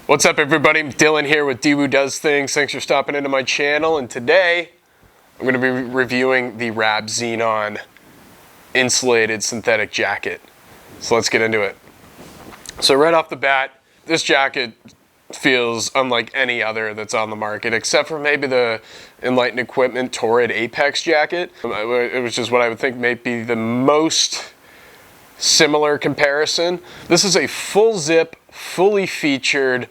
What's up, everybody? Dylan here with Dwoo Does Things. Thanks for stopping into my channel, and today I'm going to be reviewing the Rab Xenon insulated synthetic jacket. So let's get into it. So right off the bat, this jacket feels unlike any other that's on the market, except for maybe the Enlightened Equipment Torrid Apex jacket, which is what I would think may be the most similar comparison. This is a full zip, fully featured,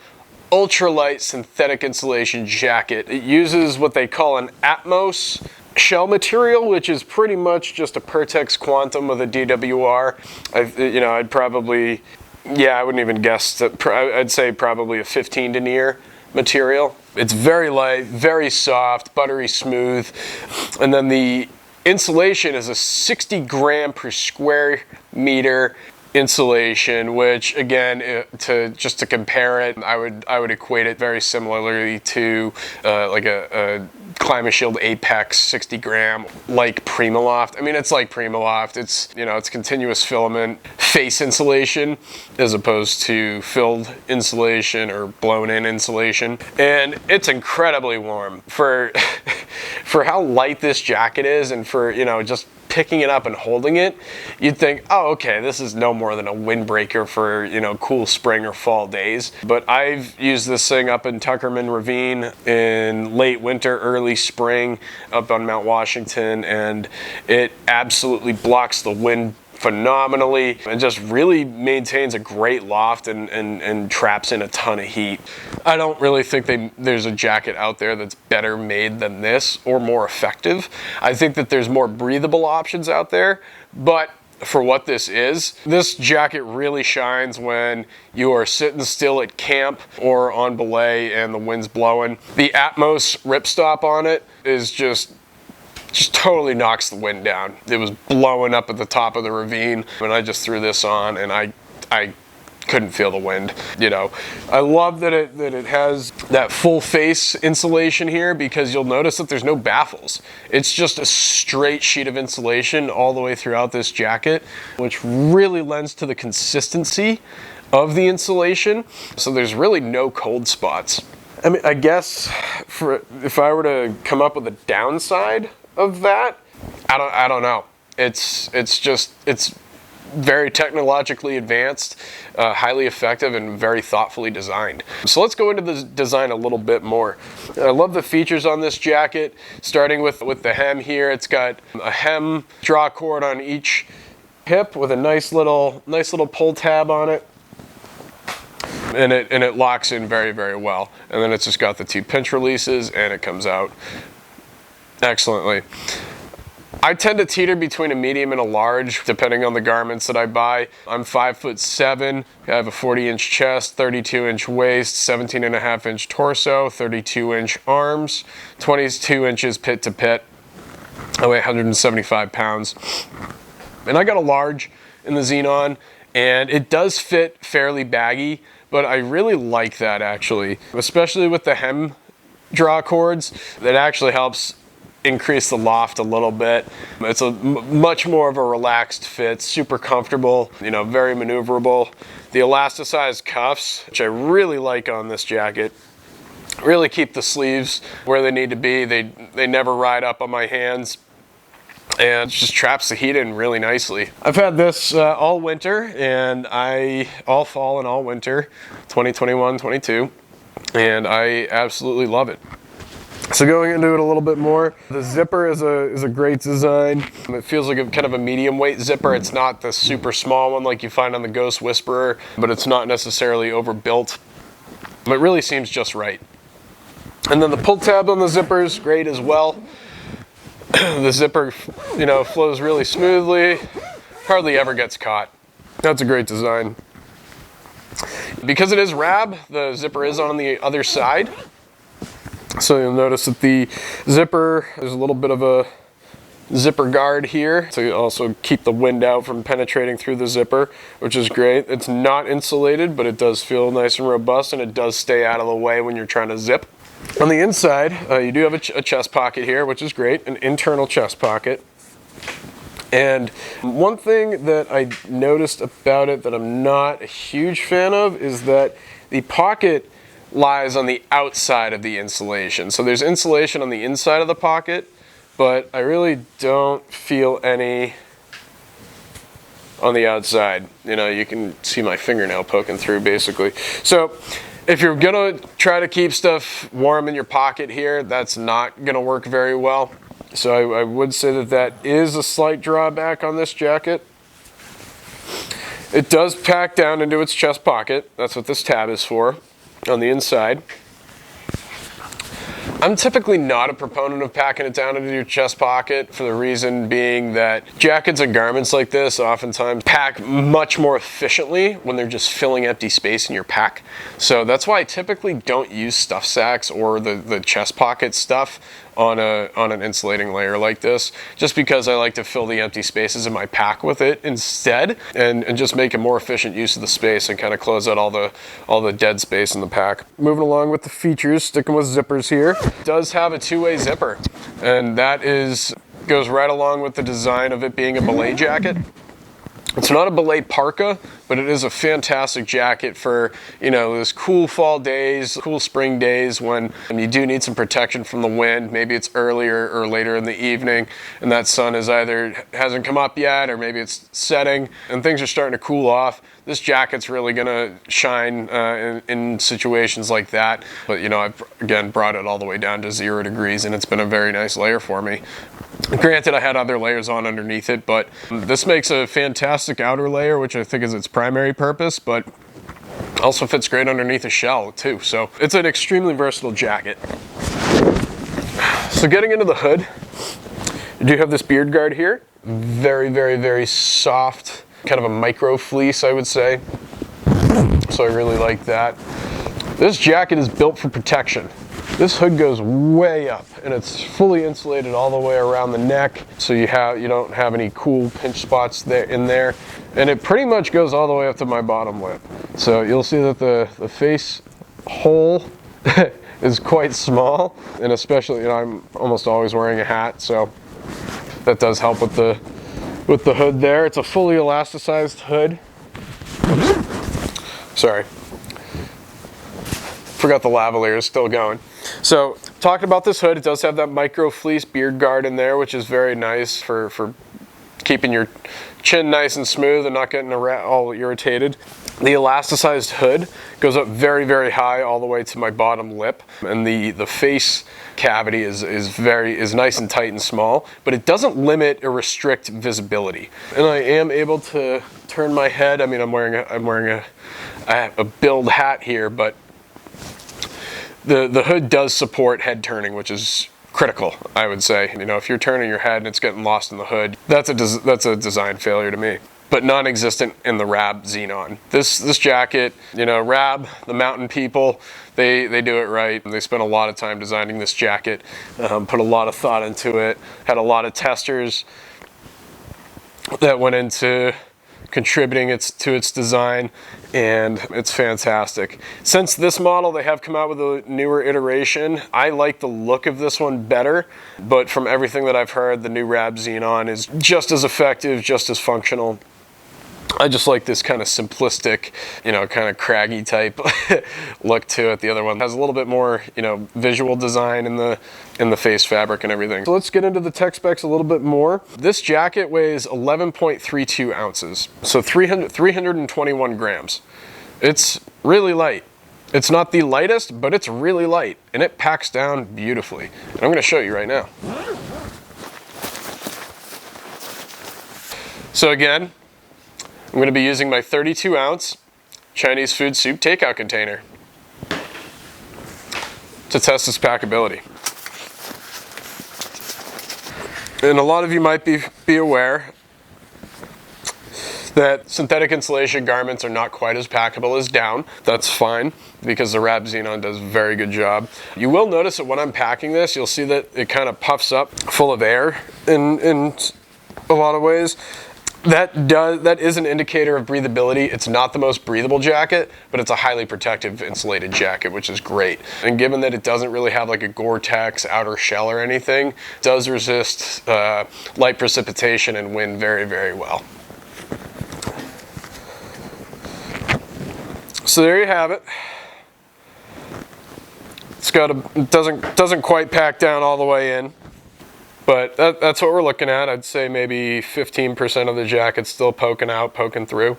ultralight synthetic insulation jacket. It uses what they call an Atmos shell material, which is pretty much just a Pertex Quantum with a DWR. I'd probably, I wouldn't even guess that. I'd say probably a 15 denier material. It's very light, very soft, buttery smooth, and then the insulation is a 60 gram per square meter insulation, which again, to compare it, I would equate it very similarly to like a ClimaShield Apex 60 gram, like Primaloft. I mean, it's like Primaloft. It's, it's continuous filament face insulation as opposed to filled insulation or blown in insulation, and it's incredibly warm for for how light this jacket is, and for just picking it up and holding it, you'd think, oh, okay, this is no more than a windbreaker for, cool spring or fall days. But I've used this thing up in Tuckerman Ravine in late winter, early spring, up on Mount Washington, and it absolutely blocks the wind phenomenally and just really maintains a great loft and traps in a ton of heat. I don't really think there's a jacket out there that's better made than this or more effective. I think that there's more breathable options out there, but for what this is, this jacket really shines when you are sitting still at camp or on belay and the wind's blowing. The Atmos ripstop on it is just totally knocks the wind down. It was blowing up at the top of the ravine, and I just threw this on, and I couldn't feel the wind. I love that it has that full face insulation here, because you'll notice that there's no baffles. It's just a straight sheet of insulation all the way throughout this jacket, which really lends to the consistency of the insulation. So there's really no cold spots. I mean, I guess if I were to come up with a downside of that, I don't know. It's very technologically advanced, highly effective, and very thoughtfully designed. So let's go into the design a little bit more. I love the features on this jacket, starting with the hem here. It's got a hem draw cord on each hip with a nice little pull tab on it. And it locks in very, very well. And then it's just got the two pinch releases, and it comes out excellently. I tend to teeter between a medium and a large, depending on the garments that I buy. I'm 5'7". I have a 40-inch chest, 32-inch waist, 17.5-inch torso, 32-inch arms, 22 inches pit to pit. I weigh 175 pounds. And I got a large in the Xenon, and it does fit fairly baggy, but I really like that, actually, especially with the hem draw cords. That actually helps increase the loft a little bit. It's a much more of a relaxed fit, super comfortable, very maneuverable. The elasticized cuffs, which I really like on this jacket, really keep the sleeves where they need to be. They never ride up on my hands, and it just traps the heat in really nicely. I've had this all winter, and all fall and all winter, 2021-22, and I absolutely love it. So going into it a little bit more, the zipper is a great design. It feels like kind of a medium weight zipper. It's not the super small one like you find on the Ghost Whisperer, but it's not necessarily overbuilt. It really seems just right. And then the pull tab on the zipper is great as well. The zipper, flows really smoothly, hardly ever gets caught. That's a great design. Because it is Rab, the zipper is on the other side. So you'll notice that the zipper, there's a little bit of a zipper guard here, so you also keep the wind out from penetrating through the zipper, which is great. It's not insulated, but it does feel nice and robust, and it does stay out of the way when you're trying to zip. On the inside, you do have a chest pocket here, which is great, an internal chest pocket. And one thing that I noticed about it that I'm not a huge fan of is that the pocket lies on the outside of the insulation. So there's insulation on the inside of the pocket, but I really don't feel any on the outside. You know, you can see my fingernail poking through basically. So if you're gonna try to keep stuff warm in your pocket here, that's not gonna work very well. So I would say that that is a slight drawback on this jacket. It does pack down into its chest pocket. That's what this tab is for on the inside. I'm typically not a proponent of packing it down into your chest pocket, for the reason being that jackets and garments like this oftentimes pack much more efficiently when they're just filling empty space in your pack. So that's why I typically don't use stuff sacks or the chest pocket stuff on an insulating layer like this, just because I like to fill the empty spaces in my pack with it instead, and just make a more efficient use of the space and kind of close out all the dead space in the pack. Moving along with the features, sticking with zippers here. It does have a two-way zipper, and that goes right along with the design of it being a belay jacket. It's not a belay parka, but it is a fantastic jacket for, you know, those cool fall days, cool spring days when you do need some protection from the wind. Maybe it's earlier or later in the evening and that sun is either hasn't come up yet, or maybe it's setting and things are starting to cool off. This jacket's really gonna shine in situations like that. But you know, I've again brought it all the way down to 0 degrees and it's been a very nice layer for me. Granted, I had other layers on underneath it, but this makes a fantastic outer layer, which I think is its primary purpose, but also fits great underneath a shell too. So it's an extremely versatile jacket. So getting into the hood, you do have this beard guard here. Very, very, very soft, kind of a micro fleece, I would say. So I really like that. This jacket is built for protection. This hood goes way up and it's fully insulated all the way around the neck, so you don't have any cool pinch spots in there, and it pretty much goes all the way up to my bottom lip. So you'll see that the face hole is quite small, and especially, you know, I'm almost always wearing a hat, so that does help with the hood there. It's a fully elasticized hood. Sorry. Forgot the lavalier is still going. So talking about this hood, it does have that micro fleece beard guard in there, which is very nice for keeping your chin nice and smooth and not getting all irritated. The elasticized hood goes up very, very high all the way to my bottom lip, and the face cavity is nice and tight and small, but it doesn't limit or restrict visibility. And I am able to turn my head. I mean, I'm wearing a build hat here, but the hood does support head turning, which is critical, I would say. You know, if you're turning your head and it's getting lost in the hood, that's a design failure to me. But non-existent in the Rab Xenon. This jacket, you know, Rab, the mountain people, they do it right. They spent a lot of time designing this jacket, put a lot of thought into it, had a lot of testers that went into contributing to its design, and it's fantastic. Since this model, they have come out with a newer iteration. I like the look of this one better, but from everything that I've heard, the new Rab Xenon is just as effective, just as functional. I just like this kind of simplistic, you know, kind of craggy type look to it. The other one has a little bit more, you know, visual design in the face fabric and everything. So let's get into the tech specs a little bit more. This jacket weighs 11.32 ounces, so 321 grams. It's really light. It's not the lightest, but it's really light, and it packs down beautifully. And I'm going to show you right now. So again, I'm going to be using my 32 ounce Chinese food soup takeout container to test its packability. And a lot of you might be aware that synthetic insulation garments are not quite as packable as down. That's fine, because the Rab Xenon does a very good job. You will notice that when I'm packing this, you'll see that it kind of puffs up full of air in a lot of ways. That is an indicator of breathability. It's not the most breathable jacket, but it's a highly protective insulated jacket, which is great. And given that it doesn't really have like a Gore-Tex outer shell or anything, it does resist light precipitation and wind very, very well. So there you have it. doesn't quite pack down all the way in. But that's what we're looking at. I'd say maybe 15% of the jacket's still poking through.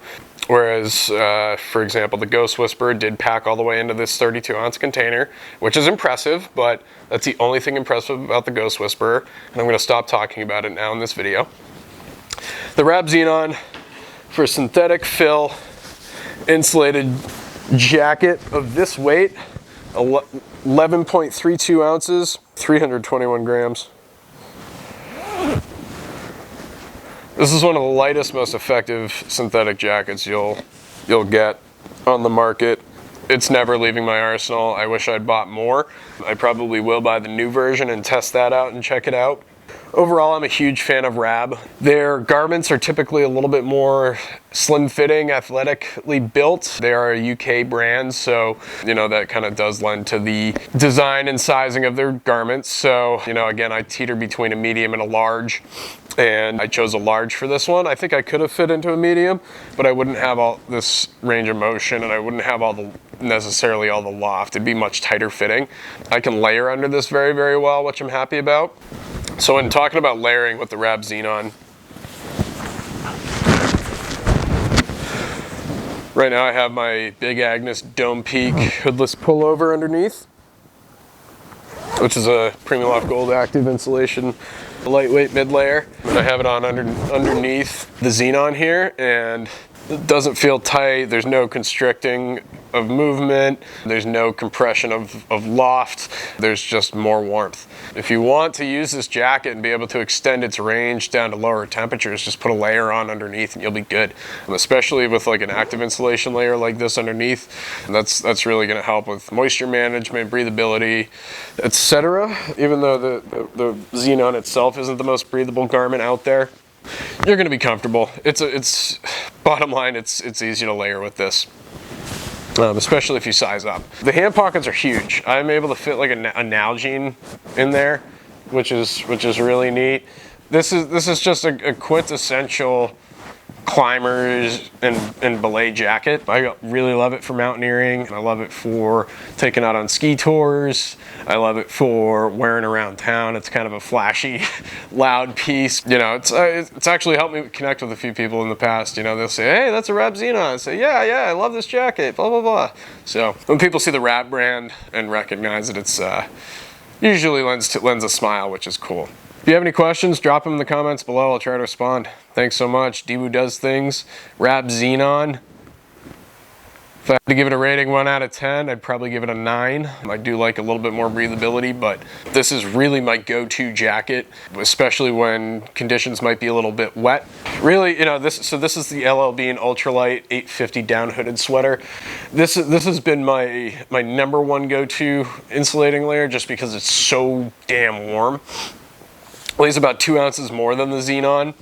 Whereas, for example, the Ghost Whisperer did pack all the way into this 32-ounce container, which is impressive, but that's the only thing impressive about the Ghost Whisperer, and I'm going to stop talking about it now in this video. The Rab Xenon for synthetic fill insulated jacket of this weight, 11.32 ounces, 321 grams. This is one of the lightest, most effective synthetic jackets you'll get on the market. It's never leaving my arsenal. I wish I'd bought more. I probably will buy the new version and test that out and check it out. Overall, I'm a huge fan of Rab. Their garments are typically a little bit more slim-fitting, athletically built. They are a UK brand, so, you know, that kind of does lend to the design and sizing of their garments. So, you know, again, I teeter between a medium and a large, and I chose a large for this one. I think I could have fit into a medium, but I wouldn't have all this range of motion, and I wouldn't have necessarily all the loft. It'd be much tighter fitting. I can layer under this very, very well, which I'm happy about. So when talking about layering with the Rab Xenon, right now I have my Big Agnes Dome Peak hoodless pullover underneath, which is a Primaloft Gold Active Insulation lightweight mid layer. And I have it on underneath the Xenon here, and it doesn't feel tight. There's no constricting of movement. There's no compression of loft. There's just more warmth. If you want to use this jacket and be able to extend its range down to lower temperatures, just put a layer on underneath and you'll be good. And especially with like an active insulation layer like this underneath, that's really going to help with moisture management, breathability, etc. Even though the Xenon itself isn't the most breathable garment out there, you're going to be comfortable. It's bottom line, it's easy to layer with this. Especially if you size up. The hand pockets are huge. I'm able to fit like a Nalgene in there, which is really neat. This is just a quintessential climbers and belay jacket. I really love it for mountaineering, and I love it for taking out on ski tours. I love it for wearing around town. It's kind of a flashy, loud piece. You know, it's actually helped me connect with a few people in the past. You know, they'll say, "Hey, that's a Rab Xenon." I say, "Yeah, I love this jacket." Blah blah blah. So when people see the Rab brand and recognize it, it's usually lends a smile, which is cool. If you have any questions, drop them in the comments below. I'll try to respond. Thanks so much. Dewu Does Things, Rab Xenon. If I had to give it a rating 1 out of 10, I'd probably give it a 9. I do like a little bit more breathability, but this is really my go-to jacket, especially when conditions might be a little bit wet. Really, you know, this is the LLB and ultralight 850 down hooded sweater. This has been my number one go-to insulating layer just because it's so damn warm. Weighs about 2 ounces more than the Xenon,